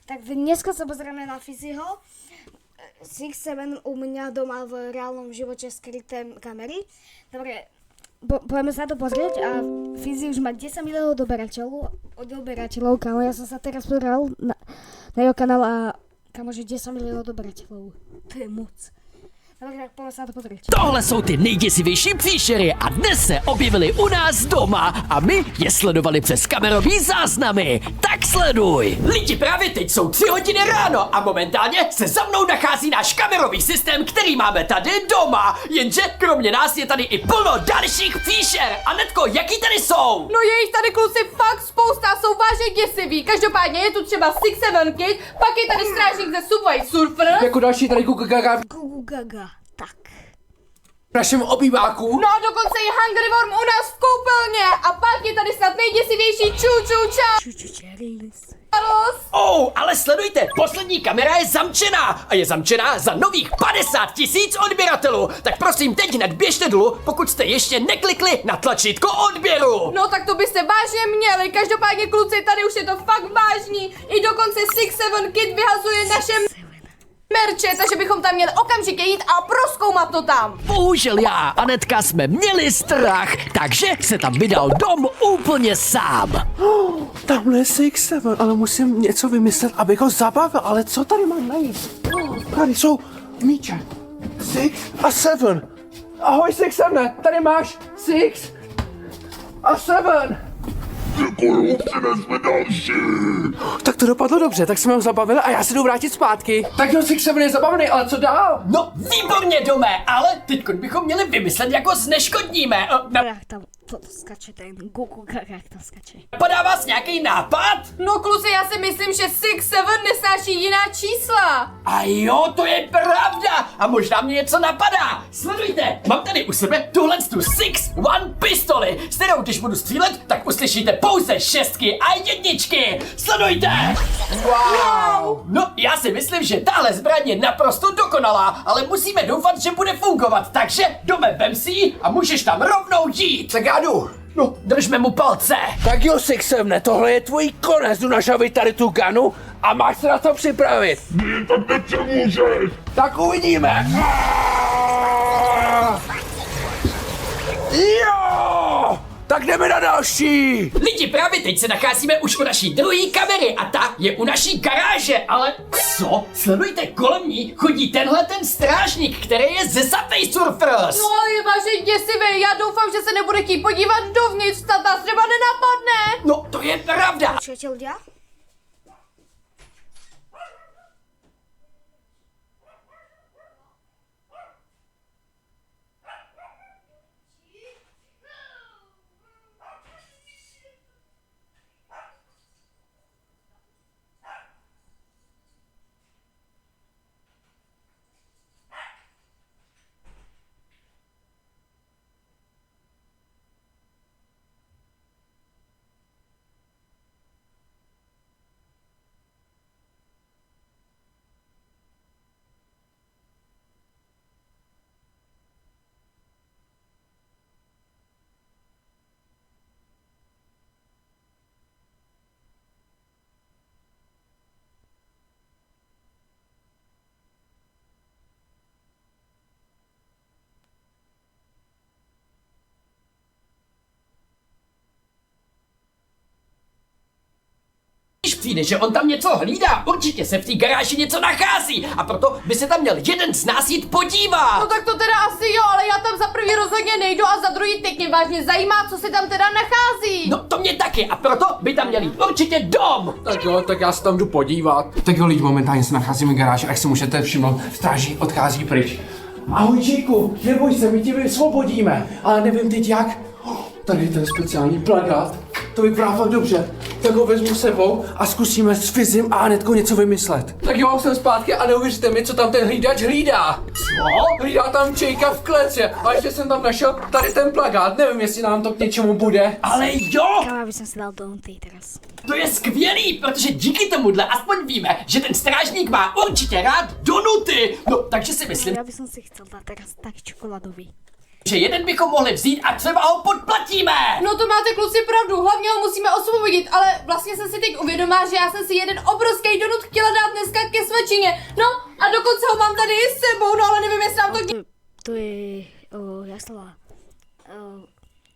Tak dneska sa pozrieme na Fiziho. 6-7 u mňa doma v reálnom živote skryté kamery. Dobre, poďme sa to pozrieť a Fizi už má 10 miliónov odoberateľov, kámo. Ja som sa teraz pozrel na jeho kanál a kámo, že 10 miliónov odoberateľov. To je moc. Dobre, tak poďme sa na to pozrieť. Tohle jsou ty nejděsivější příšery a dnes se objevili u nás doma a my je sledovali přes kamerový záznamy. Tak sleduj! Lidi, právě teď jsou 3 hodiny ráno a momentálně se za mnou nachází náš kamerový systém, který máme tady doma. Jenže kromě nás je tady i plno dalších příšer. Anetko, jaký tady jsou? No je jich tady kluci fakt spousta, jsou vážně děsivý. Každopádně je tu třeba 6-7 Kid, pak je tady strážník ze Subway Surfer. Jako další tady Gugu Gaga Gugu Gaga, tak. v našem obýváku. No a dokonce je Hungry Worm u nás v koupelně. A pak je tady snad nejděsivější Ču Čučučeris. Charles. Ale sledujte, poslední kamera je zamčená a je zamčená za nových 50 000 odběratelů. Tak prosím, teď hned běžte dolů, pokud jste ještě neklikli na tlačítko odběru. No tak to byste vážně měli. Každopádně kluci, tady už je to fakt vážný. I dokonce 6-7 Kid vyhazuje naše merče, takže bychom tam měli okamžitě jít a prozkoumat to tam. Bohužel já a Anetka jsme měli strach, takže se tam vydal Dom úplně sám. Tamhle je 6-7, ale musím něco vymyslet, abych ho zabavil, ale co tady mám najít? Tady jsou míče. 6 a 7. Ahoj 6-7, tady máš 6 a 7. Děkuju, přinesme další. Tak to dopadlo dobře, tak jsme ho zabavili a já se jdu vrátit zpátky. Tak jo, 6-7 je zabavený, ale co dál? No, výborně, Dome, ale teď bychom měli vymyslet, jak ho zneškodníme. Jak tam to skače ten Gugu Gaga, jak tam skače. Napadá vás nějaký nápad? No kluci, já si myslím, že 6-7 nesnáší jiná čísla. A jo, to je pravda. A možná mě něco napadá. Sledujte, mám tady u sebe tuhle tu 6-1 pistoli, s kterou když budu střílet, tak uslyšíte pouze 6 a 1. Sledujte. Wow. No, já si myslím, že tahle zbraň je naprosto dokonalá, ale musíme doufat, že bude fungovat. Takže, Dome, vem si ji a můžeš tam rovnou jít. Tak já jdu. No, držme mu palce. Tak jo, 6-7, tohle je tvůj konec, jdu našavit tady tu ganu a máš se na to připravit. Ty to nepřemůžeš. Tak uvidíme. Jo! Tak jdeme na další. Lidi, právě teď se nacházíme už u naší druhé kamery a ta je u naší garáže, ale co? Sledujte, kolem ní chodí tenhle ten strážník, který je ze Subway Surfers. No ale je vážně děsivý, já doufám, že se nebude chtít podívat dovnitř, ta nás třeba nenapadne. No, to je pravda. Čo ľudia? Když přijde, že on tam něco hlídá, určitě se v té garáži něco nachází a proto by se tam měl jeden z nás jít podívat. No tak to teda asi jo, ale já tam za první rozhodně nejdu a za druhý teď mě vážně zajímá, co se tam teda nachází. No to mě taky a proto by tam měl jít určitě Dom. Tak jo, tak já se tam jdu podívat. Tak jo lidi, momentálně se nacházíme v garáži, jak si můžete všimnout, strážník odchází pryč. Ahoj Číku, neboj se, my tě vysvobodíme, ale nevím teď jak. Tady je ten speciální plakát, to vypadá fakt dobře. Tak ho vezmu sebou a zkusíme s Fizim a Anetkou něco vymyslet. Tak jo, jsem zpátky a neuvěříte mi, co tam ten hlídač hlídá. Co? Hlídá tam Čejka v klece a ještě jsem tam našel tady ten plakát, nevím, jestli nám to k něčemu bude. Ale jo, Kámo, aby som si dal do tej teraz. to je skvělý, protože díky tomuhle aspoň víme, že ten strážník má určitě rád donuty. No, takže si myslím, Ja by som si chcel dať teraz taký čokoládový. že jeden bychom mohli vzít a třeba ho podplatíme. No to máte kluci pravdu, hlavně ho musíme osvobodit, ale vlastně jsem si teď uvědomila, že já jsem si jeden obrovský donut chtěla dát dneska ke svačině. No a dokonce ho mám tady i s sebou, no ale nevím, jestli nám to To je, jak sa volá,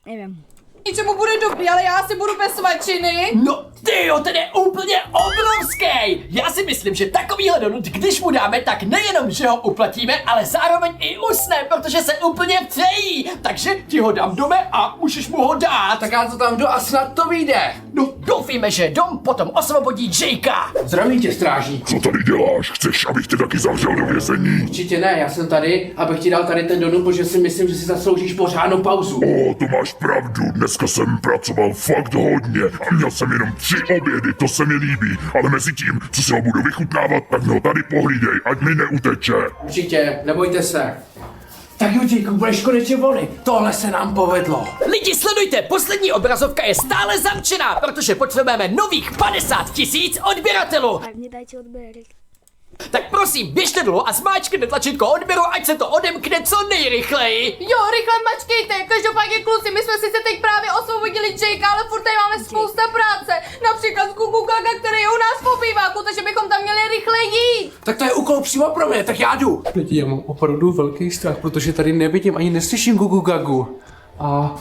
neviem. ničemu bude dobrý, ale já si budu bez svačiny. No tyjo, ten je úplně obrovský. Já si myslím, že takovýhle donut, když mu dáme, tak nejenom, že ho uplatíme, ale zároveň i usne, protože se úplně přejí. Takže ti ho dám dome a můžeš mu ho dát. Tak já to tam jdu a snad to vyjde. No doufíme, že dom potom osvobodí Jakea. Zdraví tě, strážník. Co tady děláš? Chceš, abych tě taky zavřel do vězení? Určitě ne, já jsem tady, abych ti dal tady ten donut, protože si myslím, že si zasloužíš pořádnou pauzu. To máš pravdu, dneska jsem pracoval fakt hodně a měl jsem jenom 3 obědy, to se mi líbí, ale mezi tím, co si ho budu vychutnávat, tak mi ho tady pohlídej, ať mi neuteče. Určitě, nebojte se. Tak jo, Jakeu, budeš konečně volný. Tohle se nám povedlo. Lidi, sledujte, poslední obrazovka je stále zamčená, protože potřebujeme nových 50 000 odběratelů. Tak mne dajte odběry. Tak prosím, běžte dolů a zmáčkněte tlačítko odběru, ať se to odemkne co nejrychleji. Jo, rychle mačkejte, každopádně kluci, my jsme sice teď právě osvobodili Jakea, ale furt tady máme spousta práce. Například z Gugu Gaga, který je u nás v obýváku, takže bychom tam měli rychle jít. Tak to je úkol přímo pro mě, tak já jdu. Lidi, já mám opravdu velký strach, protože tady nevidím ani neslyším Gugu Gagu. A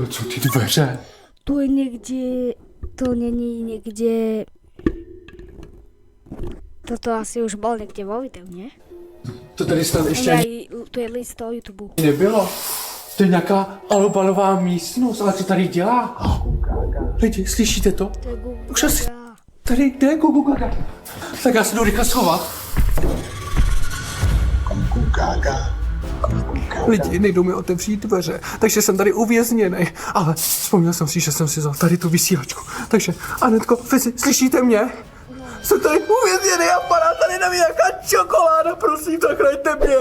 co ty dveře? To je niekde, to není niekde... Toto asi už bol niekde vo videu, nie? To tady snad ještě ani Tu je list toho YouTube. nebylo. To je nějaká alobalová místnost, ale co tady dělá? Lidi, slyšíte to? To je Google. Už asi tady jde Gugu Gaga. Tak já se jdu rychle schovat. Lidi, nejdou mi otevřít dveře, takže jsem tady uvězněný. Ale vzpomněl jsem si, že jsem si vzal tady tu vysílačku. Takže, Anetko, Fizi, slyšíte mě? Jsem tady uvězněný a padá tady na mě nějaká čokoláda, prosím, zachrajte mě.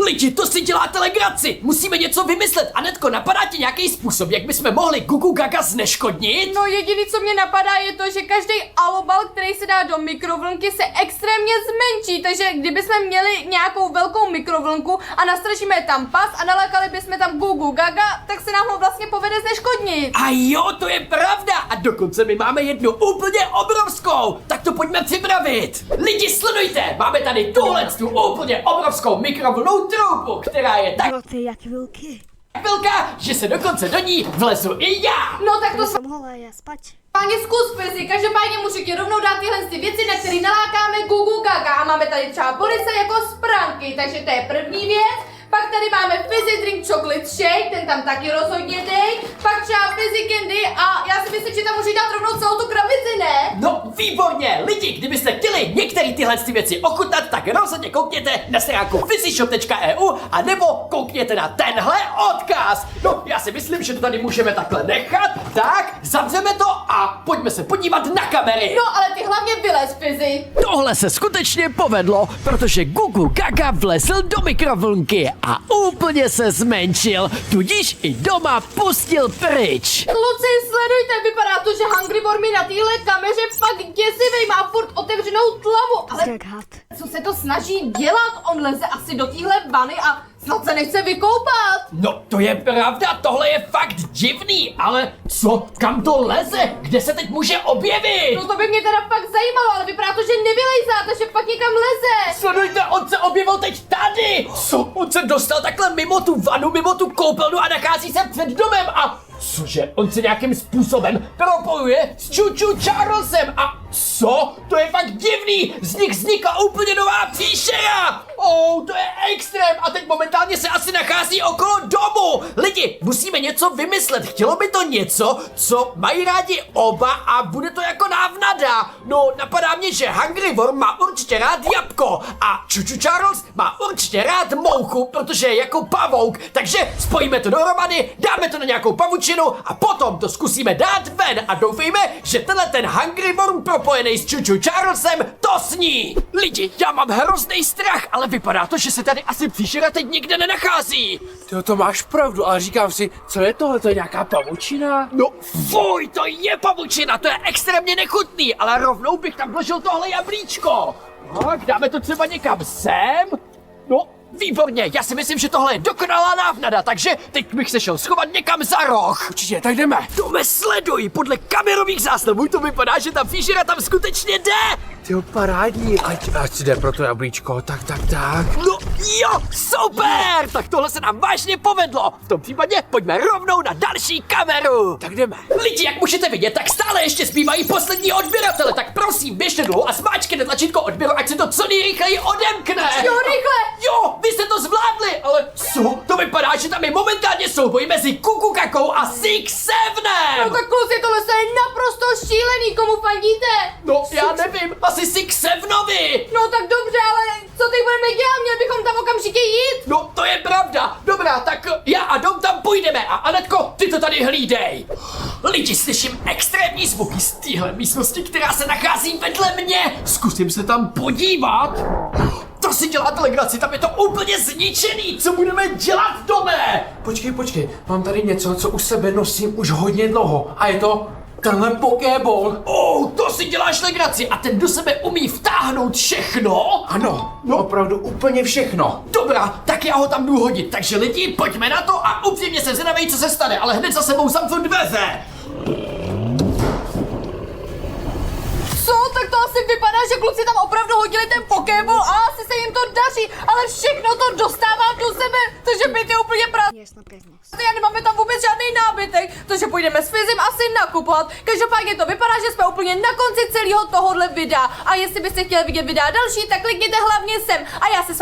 Lidi, to si děláte legraci, musíme něco vymyslet. Anetko, napadá ti nějaký způsob, jak bychom mohli Gugu Gaga zneškodnit? No jediný, co mě napadá, je to, že každý alobal, který se dá do mikrovlnky, se extrémně zmenší, takže kdybychom měli nějakou velkou mikrovlnku a nastražíme tam pas a nalákali bychom tam Gugu Gaga, tak se nám ho vlastně povede zneškodnit. A jo, to je pravda. A dokonce my máme jednu úplně obrovskou. Tak to pojďme připravit. Lidi, sledujte, máme tady tuhle tu úplně obrovskou mikrovlnnou troubu, která je tak No to je jak veľký. velká, že se dokonce do ní vlezu i já. No tak to Som mohla ja spať. Páni, zkus Fizi, každopádně můžu ti rovnou dát tyhle ty věci, na které nalákáme Gugu Gaga. A máme tady třeba police jako spranky, takže to je první věc. Pak tady máme Fizzy Drink Chocolate Shake, ten tam taky rozhodně dej. Pak třeba Fizzy Candy a já si myslím, že tam můžu dát rovnou celou tu krabici, ne? No výborně, lidi, kdybyste chtěli některé tyhle ty věci ochutnat, tak rozhodně koukněte na stránku fizzyshop.eu a nebo koukněte na tenhle odkaz. No, já si myslím, že to tady můžeme takhle nechat, tak zavřeme to a pojďme se podívat na kamery. No ale ty hlavně vylez, Fizzy. Tohle se skutečně povedlo, protože Gugu Gaga vlezl do mikrovlnky a úplně se zmenšil, tudíž i doma pustil pryč. Kluci, sledujte, vypadá to, že Hungry Wormy na téhle kameře fakt děsivý, má furt otevřenou tlavu, ale Jak had. co se to snaží dělat? On leze asi do téhle vany a snad se nechce vykoupat. No to je pravda, tohle je fakt divný, ale co, kam to leze? Kde se teď může objevit? No to by mě teda fakt zajímalo, ale vypadá to, že nevylejzá, takže pak někam leze. Sledujte, on se objevil teď tady! Co? On se dostal takhle mimo tu vanu, mimo tu koupelnu a nachází se před domem a... Cože? On se nějakým způsobem propojuje s Čuču Charlesem a co? To je fakt divný! Z nich vznikla úplně nová příšera! To je extrém a teď momentálně se asi nachází okolo domu! Lidi, musíme něco vymyslet. Chtělo by to něco, co mají rádi oba a bude to jako návnada. No, napadá mě, že Hungry Worm má určitě rád jabko a Čuču Charles má určitě rád mouchu, protože je jako pavouk, takže spojíme to dohromady, dáme to na nějakou pavučinu a potom to zkusíme dát ven a doufejme, že tenhle ten Hungry Worm propojený s Čuču Charlesem to sní. Lidi, já mám hrozný strach, ale vypadá to, že se tady asi příšera teď nikde nenachází. Ty to máš pravdu, ale říkám si, co je tohle, to je nějaká pavučina? No fuj, to je pavučina, to je extrémně nechutný, ale rovnou bych tam vložil tohle jablíčko. Tak, dáme to třeba někam sem. No, Výborně, já si myslím, že tohle je dokonalá návnada, takže teď bych se šel schovat někam za roh. Určitě, tak jdeme. Tome, sleduj, podle kamerových záznamů to vypadá, že ta Fischera tam skutečně jde. Tyjo, parádní, ať jde pro to jablíčko, tak. No jo, super, tak tohle se nám vážně povedlo. V tom případě pojďme rovnou na další kameru. Tak jdeme. Lidi, jak můžete vidět, tak stále ještě zpívají poslední odběratele, tak prosím, běžte dolů a smáčkněte tlačítko odběru, ať se to co nejrychleji odemkne. Jo, rychle! Jo, vy jste to zvládli, ale co? To vypadá, že tam je momentálně souboj mezi Kukukakou a Six No tak kluci, tohle je naprosto šílený, komu fandíte? No, já nevím, asi Six Sevenovi. No tak dobře, ale co teď budeme dělat? Měli bychom tam okamžitě jít? No, to je pravda. Dobrá, tak já a Dom tam půjdeme a Anetko, ty to tady hlídej. Lidi, slyším extrémní zvuky z téhle místnosti, která se nachází vedle mě. Zkusím se tam podívat. To si děláte legraci, tam je to úplně zničený. Co budeme dělat, Dome? Počkej, mám tady něco, co u sebe nosím už hodně dlouho. A je to tenhle pokéball. To si děláš legraci a ten do sebe umí vtáhnout všechno? Ano, opravdu úplně všechno. Dobrá, tak já ho tam jdu hodit, takže lidi, pojďme na to a upřímně jsem zvědavej, co se stane, ale hned za sebou zamknu dveře. Co? Tak to asi vypadá, že kluci tam opravdu hodili ten pokéball a asi se jim to daří, ale všechno to dostávám do sebe, takže byt je úplně prázdný. Jasná preznost. A nemáme tam vůbec žádný nábytek, takže půjdeme s Fizim asi nakupovat. Každopádně to vypadá, že jsme úplně na konci celého tohohle videa. A jestli byste chtěli vidět videa další, tak klikněte hlavně sem a já se s